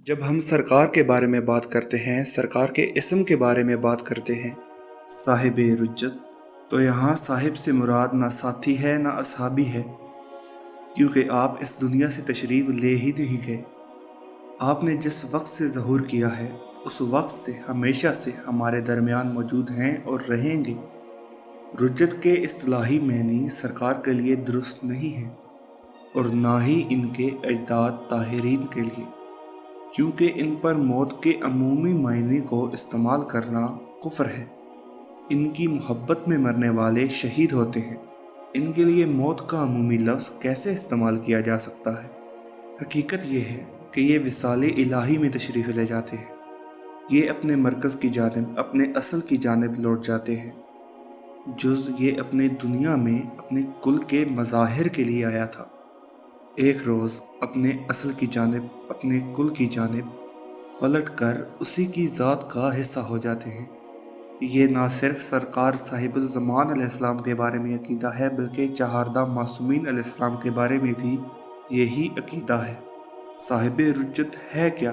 جب ہم سرکار کے بارے میں بات کرتے ہیں، سرکار کے اسم کے بارے میں بات کرتے ہیں، صاحب رجت، تو یہاں صاحب سے مراد نہ ساتھی ہے نہ اصحابی ہے، کیونکہ آپ اس دنیا سے تشریف لے ہی نہیں گئے۔ آپ نے جس وقت سے ظہور کیا ہے، اس وقت سے ہمیشہ سے ہمارے درمیان موجود ہیں اور رہیں گے۔ رجت کے اصطلاحی معنی سرکار کے لیے درست نہیں ہے، اور نہ ہی ان کے اجداد طاہرین کے لیے، کیونکہ ان پر موت کے عمومی معنی کو استعمال کرنا کفر ہے۔ ان کی محبت میں مرنے والے شہید ہوتے ہیں، ان کے لیے موت کا عمومی لفظ کیسے استعمال کیا جا سکتا ہے؟ حقیقت یہ ہے کہ یہ وصال الہی میں تشریف لے جاتے ہیں، یہ اپنے مرکز کی جانب، اپنے اصل کی جانب لوٹ جاتے ہیں، جز یہ اپنے دنیا میں اپنے کل کے مظاہر کے لیے آیا تھا۔ ایک روز اپنے اصل کی جانب، اپنے کل کی جانب پلٹ کر اسی کی ذات کا حصہ ہو جاتے ہیں۔ یہ نہ صرف سرکار صاحب الزمان علیہ السلام کے بارے میں عقیدہ ہے، بلکہ چہاردہ معصومین علیہ السلام کے بارے میں بھی یہی عقیدہ ہے۔ صاحب رجت ہے کیا؟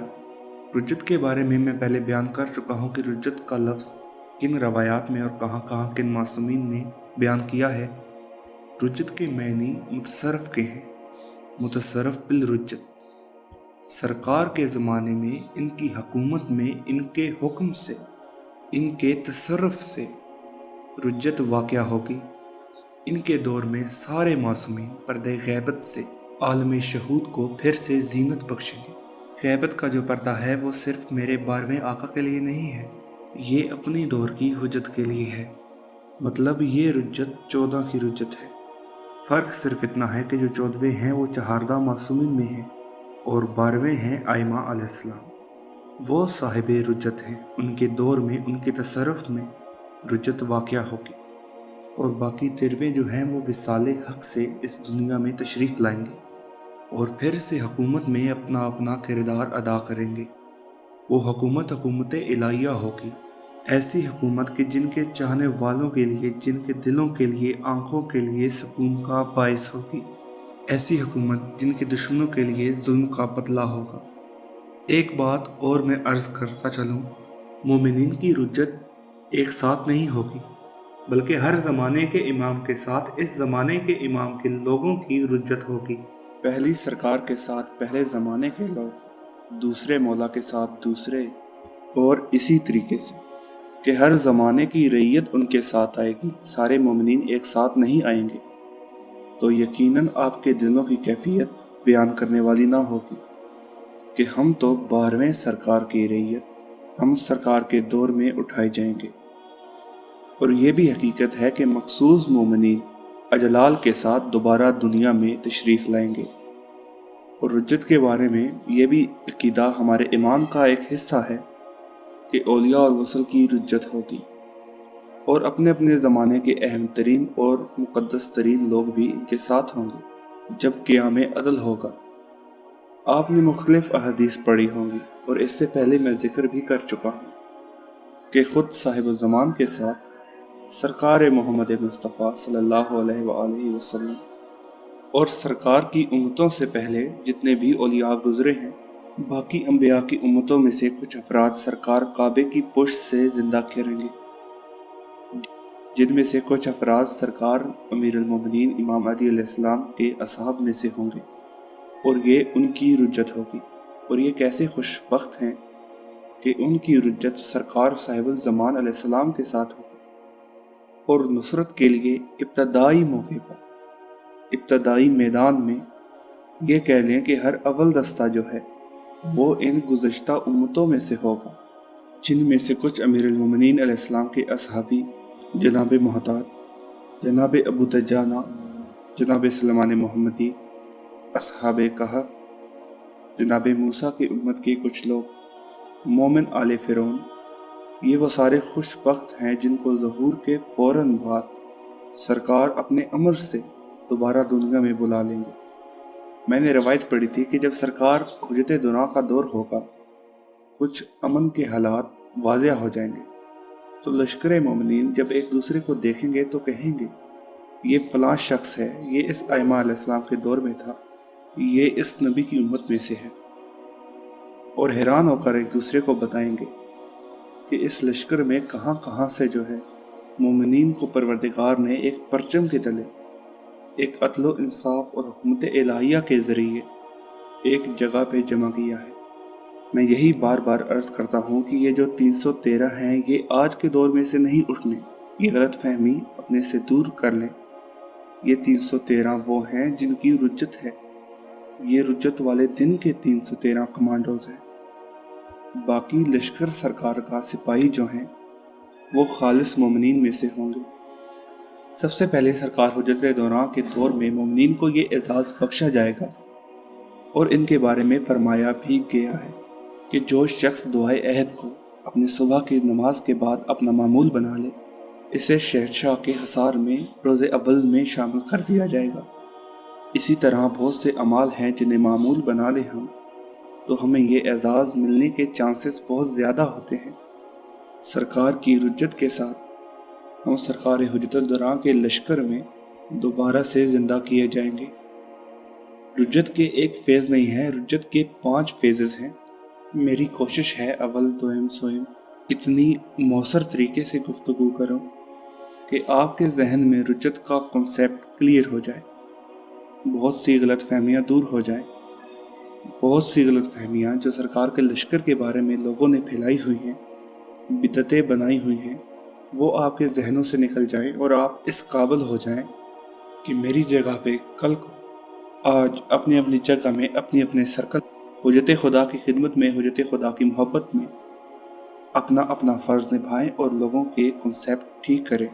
رجت کے بارے میں پہلے بیان کر چکا ہوں کہ رجت کا لفظ کن روایات میں اور کہاں کہاں کن معصومین نے بیان کیا ہے۔ رجت کے معنی متصرف کے ہیں، متصرف بالرجت۔ سرکار کے زمانے میں ان کی حکومت میں ان کے حکم سے، ان کے تصرف سے رجت واقع ہوگی۔ ان کے دور میں سارے معصومین پردہ غیبت سے عالم شہود کو پھر سے زینت بخشیں گے۔ غیبت کا جو پردہ ہے وہ صرف میرے 12ویں آقا کے لیے نہیں ہے، یہ اپنی دور کی حجت کے لیے ہے۔ مطلب یہ رجت 14 کی رجت ہے۔ فرق صرف اتنا ہے کہ جو 14ویں ہیں وہ چہاردہ معصومین میں ہیں، اور 12ویں ہیں ائمہ علیہ السلام، وہ صاحب رجت ہیں۔ ان کے دور میں، ان کے تصرف میں رجت واقع ہوگی، اور باقی 13ویں جو ہیں وہ وصال حق سے اس دنیا میں تشریف لائیں گے، اور پھر سے حکومت میں اپنا اپنا کردار ادا کریں گے۔ وہ حکومت الہیہ ہوگی، ایسی حکومت کہ جن کے چاہنے والوں کے لیے، جن کے دلوں کے لیے، آنکھوں کے لیے سکون کا باعث ہوگی، ایسی حکومت جن کے دشمنوں کے لیے ظلم کا پتلا ہوگا۔ ایک بات اور میں عرض کرتا چلوں، مومنین کی رجت ایک ساتھ نہیں ہوگی، بلکہ ہر زمانے کے امام کے ساتھ اس زمانے کے امام کے لوگوں کی رجت ہوگی۔ پہلی سرکار کے ساتھ پہلے زمانے کے لوگ، دوسرے مولا کے ساتھ دوسرے، اور اسی طریقے سے کہ ہر زمانے کی رعیت ان کے ساتھ آئے گی، سارے مومنین ایک ساتھ نہیں آئیں گے، تو یقیناً آپ کے دلوں کی کیفیت بیان کرنے والی نہ ہوگی کہ ہم تو 12ویں سرکار کی رعیت، ہم سرکار کے دور میں اٹھائے جائیں گے۔ اور یہ بھی حقیقت ہے کہ مخصوص مومنین اجلال کے ساتھ دوبارہ دنیا میں تشریف لائیں گے۔ اور رجت کے بارے میں یہ بھی عقیدہ ہمارے ایمان کا ایک حصہ ہے کہ اولیاء اور وصل کی رجت ہوگی، اور اپنے اپنے زمانے کے اہم ترین اور مقدس ترین لوگ بھی ان کے ساتھ ہوں گے جب قیام عدل ہوگا۔ آپ نے مختلف احادیث پڑھی ہوں گی، اور اس سے پہلے میں ذکر بھی کر چکا ہوں کہ خود صاحب الزمان کے ساتھ سرکار محمد مصطفیٰ صلی اللہ علیہ وآلہ وسلم اور سرکار کی امتوں سے پہلے جتنے بھی اولیاء گزرے ہیں، باقی انبیاء کی امتوں میں سے کچھ افراد سرکار کعبے کی پشت سے زندہ کریں گے، جن میں سے کچھ افراد سرکار امیر المومنین امام علی علیہ السلام کے اصحاب میں سے ہوں گے، اور یہ ان کی رجت ہوگی۔ اور یہ کیسے خوش بخت ہیں کہ ان کی رجت سرکار صاحب الزمان علیہ السلام کے ساتھ ہوگی، اور نصرت کے لیے ابتدائی موقع پر، ابتدائی میدان میں یہ کہہ لیں کہ ہر اول دستہ جو ہے وہ ان گزشتہ امتوں میں سے ہوگا، جن میں سے کچھ امیر المومنین علیہ السلام کے اصحابی جناب محتاط، جناب ابو دجانہ، جناب سلمان محمدی، اصحاب کہف، جناب موسیٰ کی امت کے کچھ لوگ، مومن آل فرعون، یہ وہ سارے خوش بخت ہیں جن کو ظہور کے فوراً بعد سرکار اپنے امر سے دوبارہ دنیا میں بلا لیں گے۔ میں نے روایت پڑھی تھی کہ جب سرکار حجت دنا کا دور ہوگا، کچھ امن کے حالات واضح ہو جائیں گے، تو لشکر مومنین جب ایک دوسرے کو دیکھیں گے تو کہیں گے یہ فلاں شخص ہے، یہ اس ائمہ علیہ السلام کے دور میں تھا، یہ اس نبی کی امت میں سے ہے۔ اور حیران ہو کر ایک دوسرے کو بتائیں گے کہ اس لشکر میں کہاں کہاں سے جو ہے مومنین کو پروردگار نے ایک پرچم کے تلے ایک عدل و انصاف اور حکمت الہیہ کے ذریعے ایک جگہ پہ جمع کیا ہے۔ میں یہی بار بار عرض کرتا ہوں کہ یہ جو 313 ہیں یہ آج کے دور میں سے نہیں اٹھنے، یہ غلط فہمی اپنے سے دور کر لیں۔ یہ 313 وہ ہیں جن کی رجت ہے، یہ رجت والے دن کے 313 کمانڈوز ہیں۔ باقی لشکر سرکار کا سپاہی جو ہیں وہ خالص مومنین میں سے ہوں گے۔ سب سے پہلے سرکار حجت دوران کے دور میں مومنین کو یہ اعزاز بخشا جائے گا، اور ان کے بارے میں فرمایا بھی گیا ہے کہ جو شخص دعائے عہد کو اپنے صبح کی نماز کے بعد اپنا معمول بنا لے، اسے شہنشاہ کے حصار میں روز اول میں شامل کر دیا جائے گا۔ اسی طرح بہت سے اعمال ہیں جنہیں معمول بنا لیں ہم تو ہمیں یہ اعزاز ملنے کے چانسز بہت زیادہ ہوتے ہیں۔ سرکار کی رجت کے ساتھ ہم سرکار حجت الدوران کے لشکر میں دوبارہ سے زندہ کیے جائیں گے۔ رجت کے ایک فیز نہیں ہے، رجت کے 5 فیزز ہیں۔ میری کوشش ہے اول دوئم سوئم اتنی مؤثر طریقے سے گفتگو کروں کہ آپ کے ذہن میں رجت کا کنسیپٹ کلیئر ہو جائے، بہت سی غلط فہمیاں دور ہو جائیں۔ بہت سی غلط فہمیاں جو سرکار کے لشکر کے بارے میں لوگوں نے پھیلائی ہوئی ہیں، بدعتیں بنائی ہوئی ہیں، وہ آپ کے ذہنوں سے نکل جائیں اور آپ اس قابل ہو جائیں کہ میری جگہ پہ کل کو آج اپنی اپنی جگہ میں اپنی اپنے سرکل حجت خدا کی خدمت میں، حجت خدا کی محبت میں اپنا اپنا فرض نبھائیں اور لوگوں کے کنسیپٹ ٹھیک کریں۔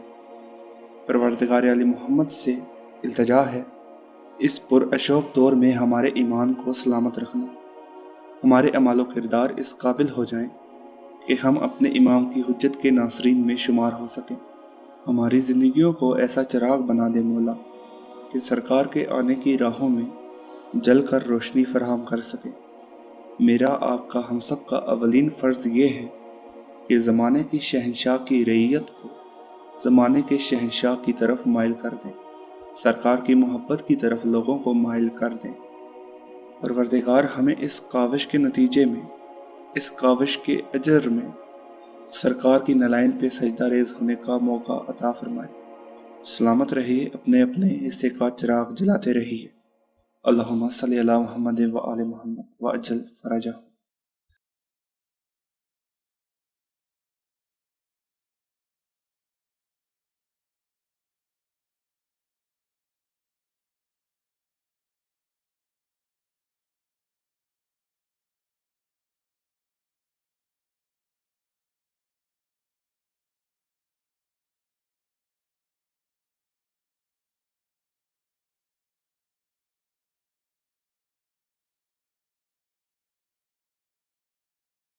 پروردگار علی محمد سے التجا ہے اس پراشوق دور میں ہمارے ایمان کو سلامت رکھنا، ہمارے اعمال و کردار اس قابل ہو جائیں کہ ہم اپنے امام کی حجت کے ناصرین میں شمار ہو سکیں۔ ہماری زندگیوں کو ایسا چراغ بنا دے مولا کہ سرکار کے آنے کی راہوں میں جل کر روشنی فراہم کر سکے۔ میرا آپ کا ہم سب کا اولین فرض یہ ہے کہ زمانے کی شہنشاہ کی رعیت کو زمانے کے شہنشاہ کی طرف مائل کر دیں، سرکار کی محبت کی طرف لوگوں کو مائل کر دیں۔ پروردگار ہمیں اس کاوش کے نتیجے میں، اس کاوش کے اجر میں سرکار کی نلائن پہ سجدہ ریز ہونے کا موقع عطا فرمائے۔ سلامت رہیے، اپنے اپنے حصے کا چراغ جلاتے رہیے۔ اللہم صلی علی محمد و آل محمد وعجل فرجہ۔